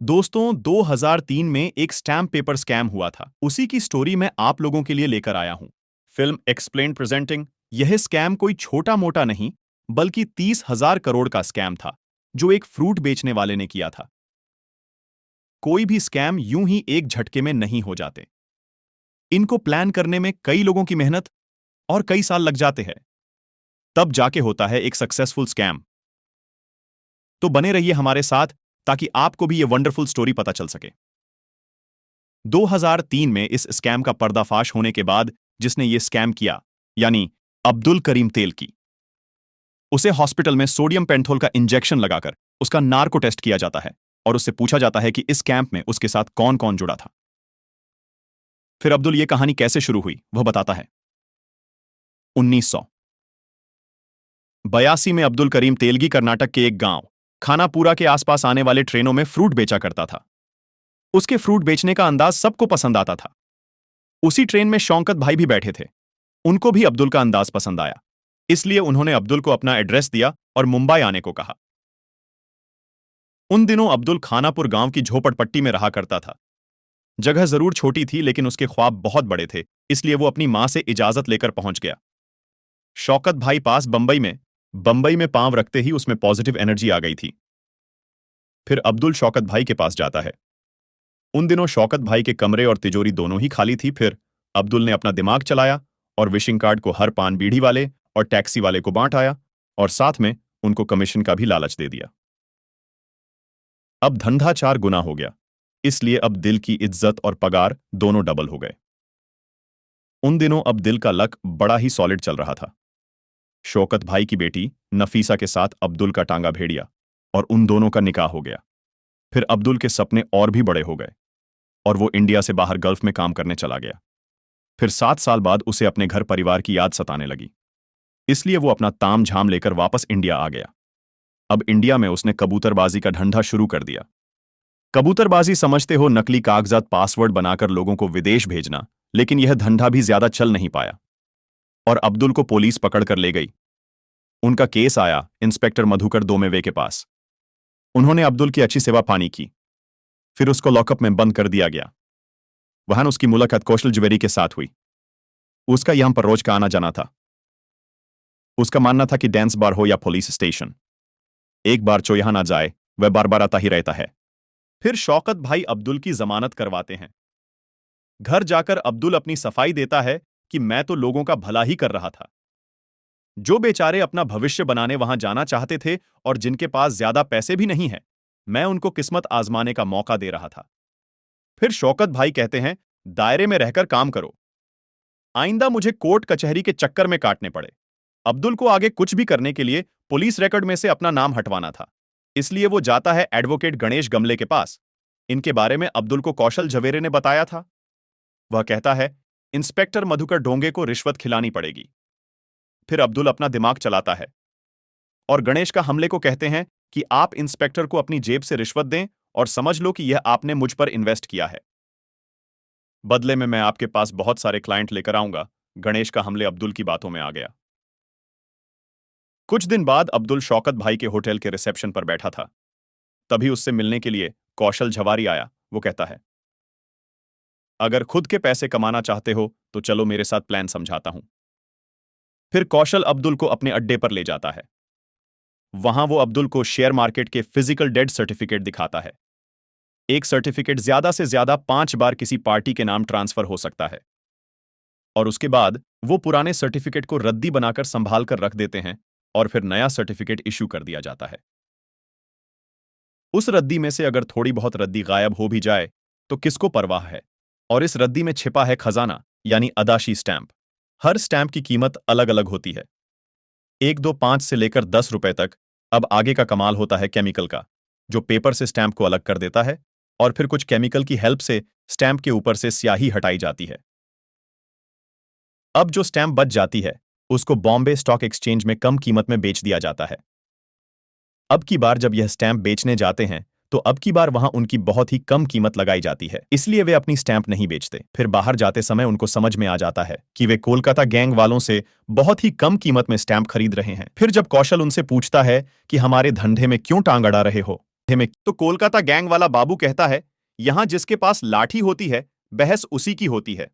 दोस्तों 2003 में एक स्टैम्प पेपर स्कैम हुआ था। उसी की स्टोरी मैं आप लोगों के लिए लेकर आया हूं। Film explain presenting. यह स्कैम कोई छोटा मोटा नहीं, बल्कि 30,000 करोड़ का स्कैम था, जो एक फ्रूट बेचने वाले ने किया था। कोई भी स्कैम यूं ही एक झटके में नहीं हो जाते। इनको प्लान करने में कई लोगों की मेहनत और कई साल लग जाते हैं। तब जाके होता है एक सक्सेसफुल स्कैम। तो बने रहिए हमारे साथ, ताकि आपको भी ये वंडरफुल स्टोरी पता चल सके। 2003 में इस स्कैम का पर्दाफाश होने के बाद जिसने ये स्कैम किया, यानी अब्दुल करीम तेलकी, उसे हॉस्पिटल में सोडियम पेंथोल का इंजेक्शन लगाकर उसका नार्को टेस्ट किया जाता है और उससे पूछा जाता है कि इस कैंप में उसके साथ कौन कौन जुड़ा था। फिर अब्दुल ये कहानी कैसे शुरू हुई वह बताता है। 1982 में अब्दुल करीम तेलगी कर्नाटक के एक गांव खानापुरा के आसपास आने वाले ट्रेनों में फ्रूट बेचा करता था। उसके फ्रूट बेचने का अंदाज सबको पसंद आता था। उसी ट्रेन में शौकत भाई भी बैठे थे। उनको भी अब्दुल का अंदाज पसंद आया, इसलिए उन्होंने अब्दुल को अपना एड्रेस दिया और मुंबई आने को कहा। उन दिनों अब्दुल खानापुर गांव की झोपड़पट्टी में रहा करता था। जगह जरूर छोटी थी, लेकिन उसके ख्वाब बहुत बड़े थे, इसलिए वो अपनी मां से इजाजत लेकर पहुंच गया। शौकत भाई पास बंबई में पांव रखते ही उसमें पॉजिटिव एनर्जी आ गई थी। फिर अब्दुल शौकत भाई के पास जाता है। उन दिनों शौकत भाई के कमरे और तिजोरी दोनों ही खाली थी। फिर अब्दुल ने अपना दिमाग चलाया और विशिंग कार्ड को हर पान बीड़ी वाले और टैक्सी वाले को बांट आया और साथ में उनको कमीशन का भी लालच दे दिया। अब धंधा 4 गुना हो गया, इसलिए अब दिल की इज्जत और पगार दोनों डबल हो गए। उन दिनों अब दिल का लक बड़ा ही सॉलिड चल रहा था। शौकत भाई की बेटी नफीसा के साथ अब्दुल का टांगा भेड़िया और उन दोनों का निकाह हो गया। फिर अब्दुल के सपने और भी बड़े हो गए और वो इंडिया से बाहर गल्फ में काम करने चला गया। फिर 7 साल बाद उसे अपने घर परिवार की याद सताने लगी, इसलिए वो अपना ताम झाम लेकर वापस इंडिया आ गया। अब इंडिया में उसने कबूतरबाजी का धंधा शुरू कर दिया। कबूतरबाजी समझते हो, नकली कागजात पासवर्ड बनाकर लोगों को विदेश भेजना, लेकिन यह धंधा भी ज्यादा चल नहीं पाया और अब्दुल को पुलिस पकड़ कर ले गई। उनका केस आया इंस्पेक्टर मधुकर दोमेवे के पास। उन्होंने अब्दुल की अच्छी सेवा पानी की। फिर उसको लॉकअप में बंद कर दिया गया। वहां उसकी मुलाकात कौशल ज्वेलरी के साथ हुई। उसका यहां पर रोज का आना जाना था। उसका मानना था कि डांस बार हो या पुलिस स्टेशन, एक बार जो यहां ना जाए वह बार बार आता ही रहता है। फिर शौकत भाई अब्दुल की जमानत करवाते हैं। घर जाकर अब्दुल अपनी सफाई देता है कि मैं तो लोगों का भला ही कर रहा था। जो बेचारे अपना भविष्य बनाने वहां जाना चाहते थे और जिनके पास ज्यादा पैसे भी नहीं है, मैं उनको किस्मत आजमाने का मौका दे रहा था। फिर शौकत भाई कहते हैं, दायरे में रहकर काम करो, आइंदा मुझे कोर्ट कचहरी के चक्कर में काटने पड़े। अब्दुल को आगे कुछ भी करने के लिए पुलिस रिकॉर्ड में से अपना नाम हटवाना था, इसलिए वो जाता है एडवोकेट गणेश गमले के पास। इनके बारे में अब्दुल को कौशल झवेरे ने बताया था। वह कहता है, इंस्पेक्टर मधुकर डोंगे को रिश्वत खिलानी पड़ेगी। फिर अब्दुल अपना दिमाग चलाता है और गणेश का हमले को कहते हैं कि आप इंस्पेक्टर को अपनी जेब से रिश्वत दें और समझ लो कि यह आपने मुझ पर इन्वेस्ट किया है। बदले में मैं आपके पास बहुत सारे क्लाइंट लेकर आऊंगा। गणेश का हमले अब्दुल की बातों में आ गया। कुछ दिन बाद अब्दुल शौकत भाई के होटल के रिसेप्शन पर बैठा था। तभी उससे मिलने के लिए कौशल झवारी आया। वो कहता है, अगर खुद के पैसे कमाना चाहते हो तो चलो मेरे साथ प्लान समझाता हूं। फिर कौशल अब्दुल को अपने अड्डे पर ले जाता है। वहां वो अब्दुल को शेयर मार्केट के फिजिकल डेट सर्टिफिकेट दिखाता है। एक सर्टिफिकेट ज्यादा से ज्यादा 5 बार किसी पार्टी के नाम ट्रांसफर हो सकता है और उसके बाद वो पुराने सर्टिफिकेट को रद्दी बनाकर संभाल कर रख देते हैं और फिर नया सर्टिफिकेट इश्यू कर दिया जाता है। उस रद्दी में से अगर थोड़ी बहुत रद्दी गायब हो भी जाए तो किसको परवाह है। और इस रद्दी में छिपा है खजाना, यानी अदाशी स्टैंप। हर स्टैंप की कीमत अलग अलग होती है, 1, 2, 5 से लेकर 10 रुपए तक। अब आगे का कमाल होता है केमिकल का, जो पेपर से स्टैंप को अलग कर देता है और फिर कुछ केमिकल की हेल्प से स्टैंप के ऊपर से स्याही हटाई जाती है। अब जो स्टैंप बच जाती है उसको बॉम्बे स्टॉक एक्सचेंज में कम कीमत में बेच दिया जाता है। अब की बार जब यह स्टैंप बेचने जाते हैं तो अब की बार वहां उनकी बहुत ही कम कीमत लगाई जाती है, इसलिए वे अपनी स्टैंप नहीं बेचते। फिर बाहर जाते समय उनको समझ में आ जाता है कि वे कोलकाता गैंग वालों से बहुत ही कम कीमत में स्टैंप खरीद रहे हैं। फिर जब कौशल उनसे पूछता है कि हमारे धंधे में क्यों टांग अड़ा रहे हो, में तो कोलकाता गैंग वाला बाबू कहता है, यहां जिसके पास लाठी होती है बहस उसी की होती है।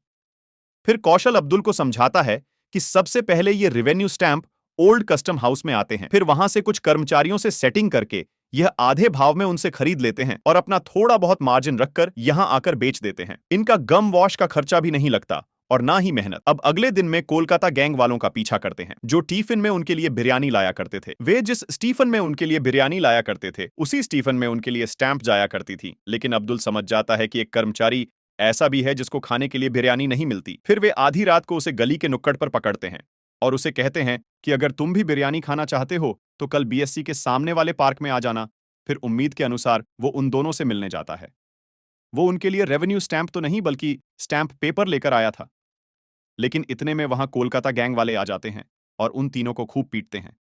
फिर कौशल अब्दुल को समझाता है कि सबसे पहले ये revenue stamp old custom house में आते हैं, फिर वहां से कुछ कर्मचारियों से सेटिंग करके यह आधे भाव में उनसे खरीद लेते हैं और अपना थोड़ा बहुत मार्जिन रखकर यहां आकर बेच देते हैं। इनका गम वॉश का खर्चा भी नहीं लगता और ना ही मेहनत। अब अगले दिन में कोलकाता गैंग वालों का पीछा करते हैं जो टिफिन में उनके लिए बिरयानी लाया करते थे। वे जिस स्टीफन में उनके लिए बिरयानी लाया करते थे उसी स्टीफन में उनके लिए स्टैंप जाया करती थी। लेकिन अब्दुल समझ जाता है कि एक कर्मचारी ऐसा भी है जिसको खाने के लिए बिरयानी नहीं मिलती। फिर वे आधी रात को उसे गली के नुक्कड़ पर पकड़ते हैं और उसे कहते हैं कि अगर तुम भी बिरयानी खाना चाहते हो तो कल बीएससी के सामने वाले पार्क में आ जाना। फिर उम्मीद के अनुसार वो उन दोनों से मिलने जाता है। वो उनके लिए रेवेन्यू स्टैंप तो नहीं बल्कि स्टैंप पेपर लेकर आया था। लेकिन इतने में वहां कोलकाता गैंग वाले आ जाते हैं और उन तीनों को खूब पीटते हैं।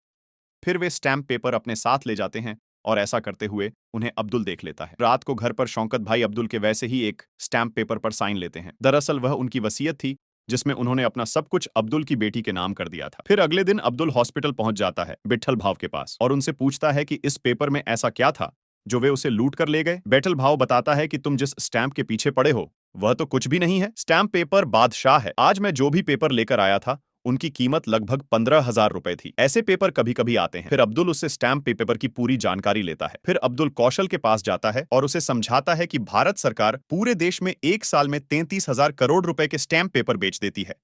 फिर वे स्टैंप पेपर अपने साथ ले जाते हैं और ऐसा करते हुए उन्हें अब्दुल देख लेता है। रात को घर पर शौकत भाई अब्दुल के वैसे ही एक स्टैंप पेपर पर साइन लेते हैं। दरअसल वह उनकी वसीयत थी जिसमें उन्होंने अपना सब कुछ अब्दुल की बेटी के नाम कर दिया था। फिर अगले दिन अब्दुल हॉस्पिटल पहुंच जाता है बिट्ठल भाव के पास और उनसे पूछता है कि इस पेपर में ऐसा क्या था जो वे उसे लूट कर ले गए। बैटल भाव बताता है कि तुम जिस स्टैंप के पीछे पड़े हो वह तो कुछ भी नहीं है। स्टैंप पेपर बादशाह है। आज मैं जो भी पेपर लेकर आया था उनकी कीमत लगभग 15,000 रुपए थी। ऐसे पेपर कभी कभी आते हैं। फिर अब्दुल उससे स्टैंप पेपर की पूरी जानकारी लेता है। फिर अब्दुल कौशल के पास जाता है और उसे समझाता है कि भारत सरकार पूरे देश में एक साल में 33,000 करोड़ रुपए के स्टैंप पेपर बेच देती है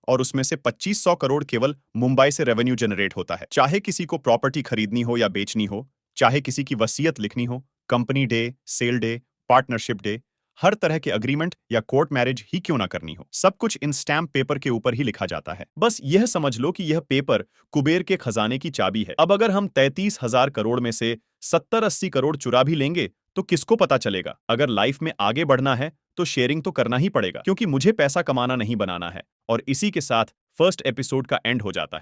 और उसमें से 2500 करोड़ केवल मुंबई से रेवेन्यू जनरेट होता है। चाहे किसी को प्रॉपर्टी खरीदनी हो या बेचनी हो, चाहे किसी की वसीयत लिखनी हो, company deed, sale deed, partnership deed, हर तरह के अग्रीमेंट या कोर्ट मैरिज ही क्यों ना करनी हो, सब कुछ इन स्टैंप पेपर के ऊपर ही लिखा जाता है। बस यह समझ लो कि यह पेपर कुबेर के खजाने की चाबी है। अब अगर हम 33,000 करोड़ में से 70-80 करोड़ चुरा भी लेंगे तो किसको पता चलेगा। अगर लाइफ में आगे बढ़ना है तो शेयरिंग तो करना ही पड़ेगा क्योंकि मुझे पैसा कमाना नहीं बनाना है। और इसी के साथ फर्स्ट एपिसोड का एंड हो जाता है।